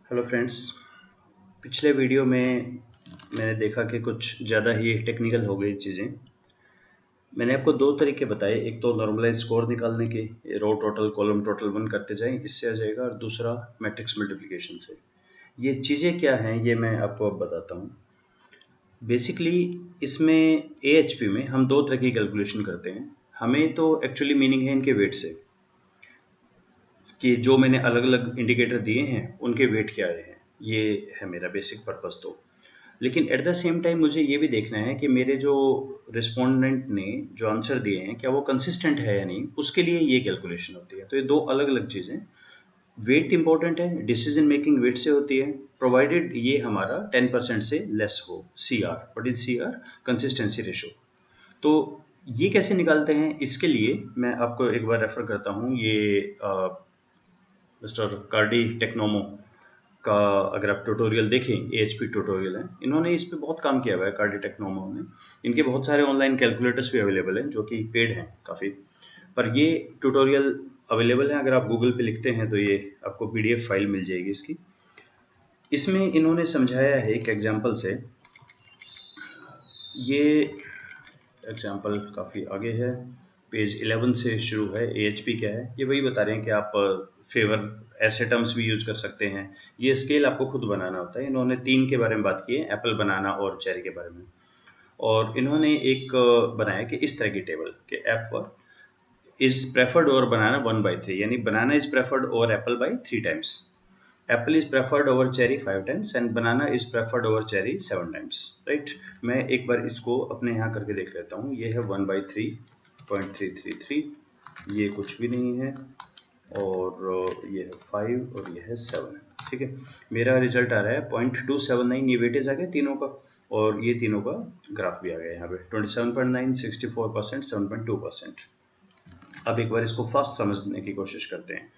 Hello friends. पिछले video में मैंने देखा कि कुछ ज़्यादा ही टेक्निकल हो गई चीज़ें। मैंने आपको दो तरीके बताए, एक तो नॉर्मलाइज स्कोर निकालने के, रो टोटल कॉलम टोटल वन करते जाएं, इससे आ जाएगा, और दूसरा मैट्रिक्स मल्टीप्लिकेशन से। ये चीज़ें क्या हैं ये मैं आपको अब बताता हूँ। बेसिकली इसमें एएचपी में हम दो तरह की कैलकुलेशन करते हैं। हमें तो एक्चुअली मीनिंग है इनके वेट से, कि जो मैंने अलग अलग इंडिकेटर दिए हैं उनके वेट क्या आए हैं, ये है मेरा बेसिक पर्पस। तो लेकिन एट द सेम टाइम मुझे ये भी देखना है कि मेरे जो रिस्पोंडेंट ने जो आंसर दिए हैं क्या वो कंसिस्टेंट है या नहीं, उसके लिए ये कैलकुलेशन होती है। तो ये दो अलग अलग चीज़ें। वेट इंपॉर्टेंट है, डिसीजन मेकिंग वेट से होती है, प्रोवाइडेड ये हमारा 10% से लेस हो। C R, what is C R? Consistency ratio. तो ये कैसे निकालते हैं, इसके लिए मैं आपको एक बार रेफर करता हूँ। ये मिस्टर कार्डी टेक्नोमो का अगर आप ट्यूटोरियल देखें, एएचपी ट्यूटोरियल है, इन्होंने इस पे बहुत काम किया हुआ है कार्डी टेक्नोमो ने। इनके बहुत सारे ऑनलाइन कैलकुलेटर्स भी अवेलेबल हैं जो कि पेड हैं काफ़ी, पर ये ट्यूटोरियल अवेलेबल है। अगर आप गूगल पे लिखते हैं तो ये आपको पीडीएफ फाइल मिल जाएगी इसकी। इसमें इन्होंने समझाया है एक एग्जांपल से। ये एग्जांपल काफ़ी आगे है, पेज 11 से शुरू है। एएचपी क्या है ये वही बता रहे हैं कि आप फेवर ऐसे टर्म्स भी यूज कर सकते हैं। ये स्केल आपको खुद बनाना होता है। इन्होंने तीन के बारे में बात की है, एप्पल, बनाना और चेरी के बारे में। और इन्होंने एक बनाया कि इस तरह की टेबल कि apple is preferred over banana 1/3, यानी banana is preferred over apple by 3 times, apple is preferred over cherry 5 times and banana is preferred over cherry 7 times। Right, मैं एक बार इसको अपने यहाँ करके देख लेता हूँ। ये है 1/3.333, ये कुछ भी नहीं है, और ये है 5 और ये है 7। ठीक है, मेरा रिजल्ट आ रहा है 0.279। ये वेटेज आ गया तीनों का, और ये तीनों का ग्राफ भी आ गया यहाँ पे 27.9, 64%, 7.2%। अब एक बार इसको फास्ट समझने की कोशिश करते हैं।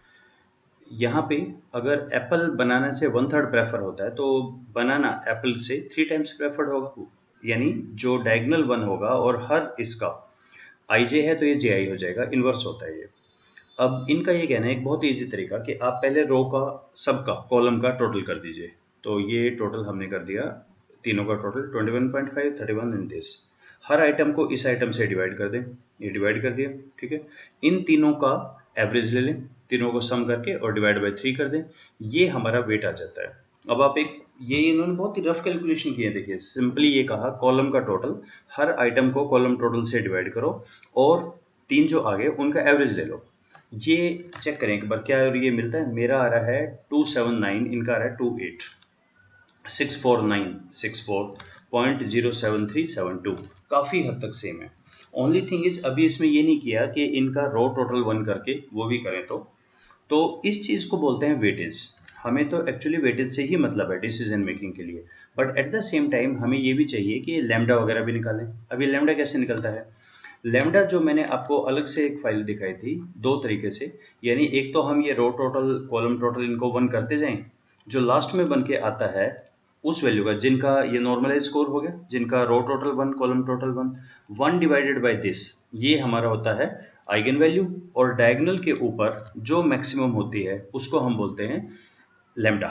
यहाँ पे अगर एप्पल बनाना से 1/3 प्रेफर होता है, तो बनाना एप्पल से 3 times प्रेफर्ड होगा, यानी जो डायगोनल 1 होगा और हर इसका आई जे है तो ये जे आई हो जाएगा, इन्वर्स होता है ये। अब इनका ये कहना है एक बहुत ईजी तरीका कि आप पहले रो का सबका कॉलम का टोटल कर दीजिए। तो ये टोटल हमने कर दिया, तीनों का total 21.5, 31 and this. Her item को इस आइटम से डिवाइड कर दें, ये डिवाइड कर दिया। ठीक है, इन तीनों का एवरेज ले लें, तीनों को सम करके और डिवाइड बाई 3 कर दें, ये हमारा वेट आ जाता है। अब आप एक, ये इन्होंने बहुत ही रफ कैलकुलेशन किए। देखिए, सिंपली ये कहा कॉलम का टोटल, हर आइटम को कॉलम टोटल से डिवाइड करो और तीन जो आगे उनका एवरेज ले लो। ये चेक करें एक बार क्या ये मिलता है। मेरा आ रहा है 279, इनका आ रहा है 28, 64964.07372, काफ़ी हद तक सेम है। ओनली थिंग इज अभी इसमें ये नहीं किया कि इनका रो टोटल 1 करके वो भी करें। तो इस चीज़ को बोलते हैं वेटेज। हमें तो एक्चुअली वेटेज से ही मतलब है डिसीजन मेकिंग के लिए, but at the same time हमें ये भी चाहिए कि लैम्डा वगैरह भी निकालें। अभी लैम्डा कैसे निकलता है? लैम्डा जो मैंने आपको अलग से एक फाइल दिखाई थी, दो तरीके से। यानी एक तो हम ये रो टोटल कॉलम टोटल इनको 1 करते जाएं, जो लास्ट में बन के आता है उस वैल्यू का, जिनका ये नॉर्मलाइज स्कोर हो गया, जिनका row total 1 column total 1 divided by this, ये हमारा होता है आइगन वैल्यू। और डायगोनल के ऊपर जो मैक्सिमम होती है उसको हम बोलते हैं lambda,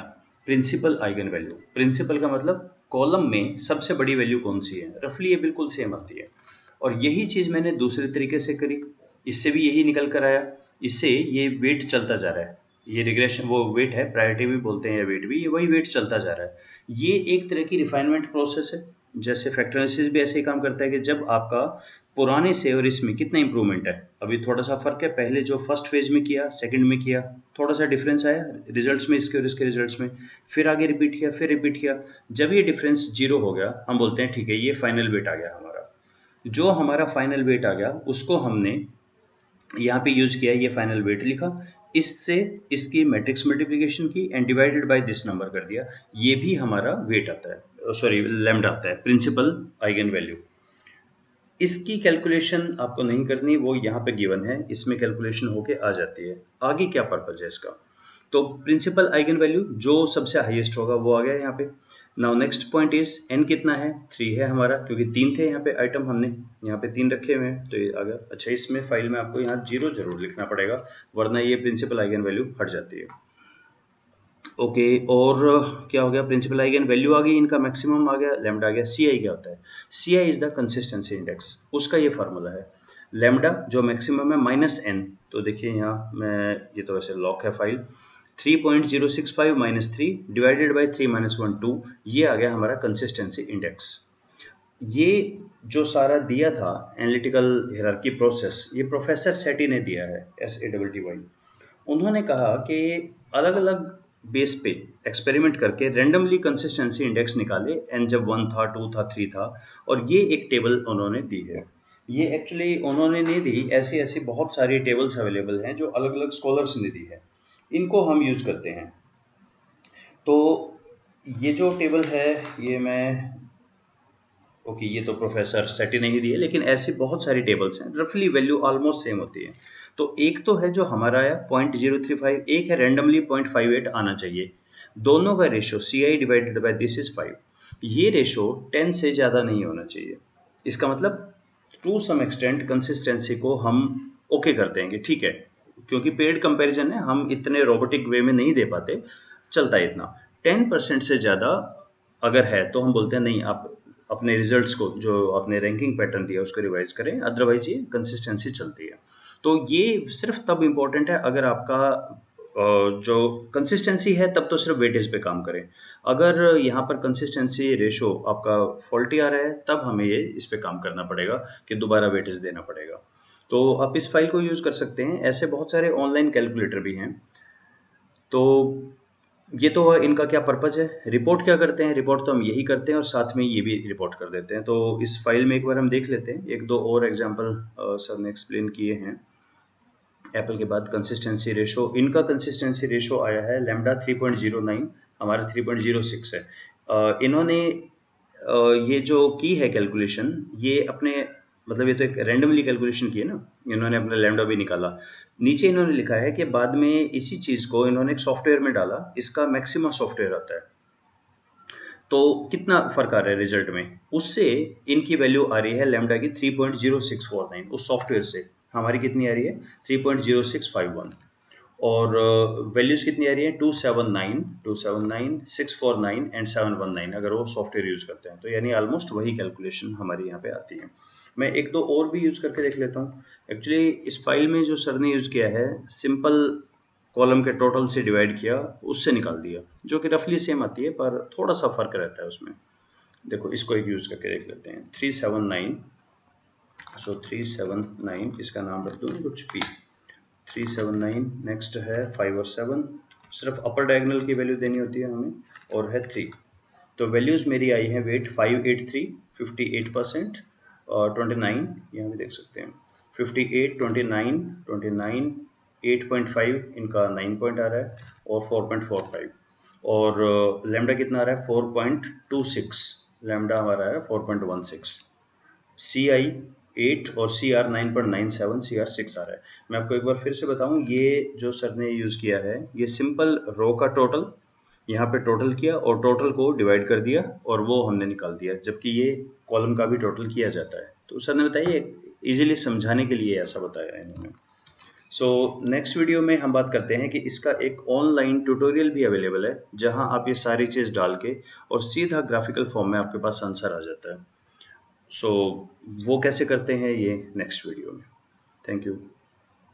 principal eigen value. Principal का मतलब कॉलम में सबसे बड़ी वैल्यू कौन सी है, रफली ये बिल्कुल सेम आती है। और यही चीज़ मैंने दूसरे तरीके से करी, इससे भी यही निकल कर आया। इससे ये वेट चलता जा रहा है, ये रिग्रेशन वो वेट है, प्रायोरिटी भी बोलते हैं या वेट भी, ये वही वेट चलता जा रहा है। ये एक तरह की रिफाइनमेंट प्रोसेस है। जैसे फैक्टराइसिस भी ऐसे ही काम करता है कि जब आपका पुराने से और इसमें कितना इंप्रूवमेंट है। अभी थोड़ा सा फर्क है, पहले जो फर्स्ट फेज में किया, सेकंड में किया, थोड़ा सा डिफरेंस आया रिजल्ट्स में, इसके और इसके रिजल्ट्स में, फिर आगे रिपीट किया, फिर रिपीट किया। जब ये डिफरेंस जीरो हो गया, हम बोलते हैं ठीक है ये फाइनल वेट आ गया हमारा। जो हमारा फाइनल वेट आ गया उसको हमने यहाँ पे यूज किया, ये फाइनल वेट लिखा, इससे इसकी मैट्रिक्स मल्टीप्लिकेशन की and divided by this number कर दिया। ये भी हमारा वेट आता है, सॉरी लैम्डा आता है, प्रिंसिपल आइगन वैल्यू। इसकी कैलकुलेशन आपको नहीं करनी, वो यहाँ पे गिवन है, इसमें कैलकुलेशन होके आ जाती है। आगे क्या पर्पज है इसका? तो प्रिंसिपल आइगन वैल्यू जो सबसे हाईएस्ट होगा वो आ गया यहाँ पे। Now next point is an कितना है, 3 है हमारा, क्योंकि 3 थे यहाँ पे आइटम, हमने यहाँ पे 3 रखे हुए हैं तो ये आ गया। अच्छा, इसमें फाइल में आपको यहाँ 0 जरूर लिखना पड़ेगा, वरना ये प्रिंसिपल आइगन वैल्यू हट जाती है। ओके, और क्या हो गया, प्रिंसिपल आइगन वैल्यू आ गई, इनका मैक्सिमम आ गया, लैम्डा आ गया। सी आई क्या होता है? सी I is the consistency index, उसका ये फार्मूला है। लैम्डा जो मैक्सिमम है माइनस एन, तो देखिए यहाँ मैं, ये तो वैसे लॉक है file, 3.065 minus 3 divided by 3 minus 1 2, ये आ गया हमारा कंसिस्टेंसी इंडेक्स। ये जो सारा दिया था एनालिटिकल हायरार्की प्रोसेस, ये प्रोफेसर सेटी ने दिया है, SATTY। उन्होंने कहा कि अलग अलग बेस पे एक्सपेरिमेंट करके रेंडमली कंसिस्टेंसी इंडेक्स निकाले, एन जब 1 था, 2 था, 3 था, और ये एक टेबल उन्होंने दी है। ये एक्चुअली उन्होंने नहीं दी, ऐसी ऐसी बहुत सारी टेबल्स अवेलेबल हैं जो अलग अलग स्कॉलर्स ने दी है, इनको हम यूज़ करते हैं। तो ये जो टेबल है, ये मैं, ओके, ये तो प्रोफेसर सेटी ने ही दी है, लेकिन ऐसी बहुत सारी टेबल्स हैं, रफली वैल्यू ऑलमोस्ट सेम होती है। तो एक तो है जो हमारा आया 0.035, एक है रेंडमली 0.58 आना चाहिए। दोनों का ratio C I divided by this is 5, ये रेशो 10 से ज़्यादा नहीं होना चाहिए। इसका मतलब टू सम एक्सटेंट कंसिस्टेंसी को हम ओके कर देंगे, ठीक है, क्योंकि पेड कंपैरिजन है, हम इतने रोबोटिक वे में नहीं दे पाते, चलता है इतना। 10% से ज़्यादा अगर है तो हम बोलते हैं नहीं, आप अपने रिजल्ट्स को, जो आपने रैंकिंग पैटर्न दिया उसको रिवाइज करें, अदरवाइज ये कंसिस्टेंसी चलती है। तो ये सिर्फ तब इम्पोर्टेंट है अगर आपका जो कंसिस्टेंसी है, तब तो सिर्फ वेटेज पे काम करें। अगर यहाँ पर कंसिस्टेंसी रेशो आपका फॉल्टी आ रहा है, तब हमें ये इस पे काम करना पड़ेगा कि दोबारा वेटेज देना पड़ेगा। तो आप इस फाइल को यूज़ कर सकते हैं, ऐसे बहुत सारे ऑनलाइन कैलकुलेटर भी हैं। तो ये तो इनका क्या पर्पज़ है, रिपोर्ट क्या करते हैं, रिपोर्ट तो हम यही करते हैं और साथ में ये भी रिपोर्ट कर देते हैं। तो इस फाइल में एक बार हम देख लेते हैं, एक दो और एग्जांपल सर ने एक्सप्लेन किए हैं। एप्पल के बाद कंसिस्टेंसी रेशो, इनका कंसिस्टेंसी रेशो आया है लैम्डा 3.09, हमारा 3.06 है। इन्होंने ये जो की है कैलकुलेशन, ये अपने, मतलब ये तो एक रैंडमली कैलकुलेशन की है ना, इन्होंने अपना लैम्डा भी निकाला। नीचे इन्होंने लिखा है कि बाद में इसी चीज़ को इन्होंने एक सॉफ्टवेयर में डाला, इसका मैक्सिमा सॉफ्टवेयर आता है। तो कितना फ़र्क आ रहा है रिजल्ट में, उससे इनकी वैल्यू आ रही है लैम्डा की 3.0649, उस सॉफ्टवेयर से हमारी कितनी आ रही है 3.0651, और वैल्यूज़ कितनी आ रही है 279, 279, 649 एंड 719, अगर वो सॉफ्टवेयर यूज़ करते हैं तो, यानी ऑलमोस्ट वही कैलकुलेशन हमारी यहाँ पे आती है। मैं एक दो और भी यूज़ करके देख लेता हूँ। एक्चुअली इस फाइल में जो सर ने यूज़ किया है, सिंपल कॉलम के टोटल से डिवाइड किया, उससे निकाल दिया, जो कि रफली सेम आती है पर थोड़ा सा फर्क रहता है उसमें। देखो इसको एक यूज़ करके देख लेते हैं, 379, सो 379, इसका नाम रख दूँ कुछ भी, 379, नेक्स्ट है 5 और 7, सिर्फ अपर डायगोनल की वैल्यू देनी होती है हमें, और है 3। तो वैल्यूज़ मेरी आई हैं, वेट 583, 58%, और 29, यहाँ भी देख सकते हैं, 58, 29, 29, 8.5, इनका 9 पॉइंट आ रहा है, और 4.45, और लैम्डा कितना आ रहा है 4.26, लैम्डा हमारा है 4.16, सी आई 8 और सी आर 9.97, सी आर 6 आ रहा है। मैं आपको एक बार फिर से बताऊं, ये जो सर ने यूज़ किया है, ये सिंपल रो का टोटल, यहाँ पे टोटल किया और टोटल को डिवाइड कर दिया और वो हमने निकाल दिया, जबकि ये कॉलम का भी टोटल किया जाता है। तो सर ने बताइए इजीली समझाने के लिए ऐसा बताया है इन्होंने। सो नेक्स्ट वीडियो में हम बात करते हैं कि इसका एक ऑनलाइन ट्यूटोरियल भी अवेलेबल है, जहां आप ये सारी चीज़ डाल के और सीधा ग्राफिकल फॉर्म में आपके पास आंसर आ जाता है। सो वो कैसे करते हैं, ये नेक्स्ट वीडियो में। Thank you.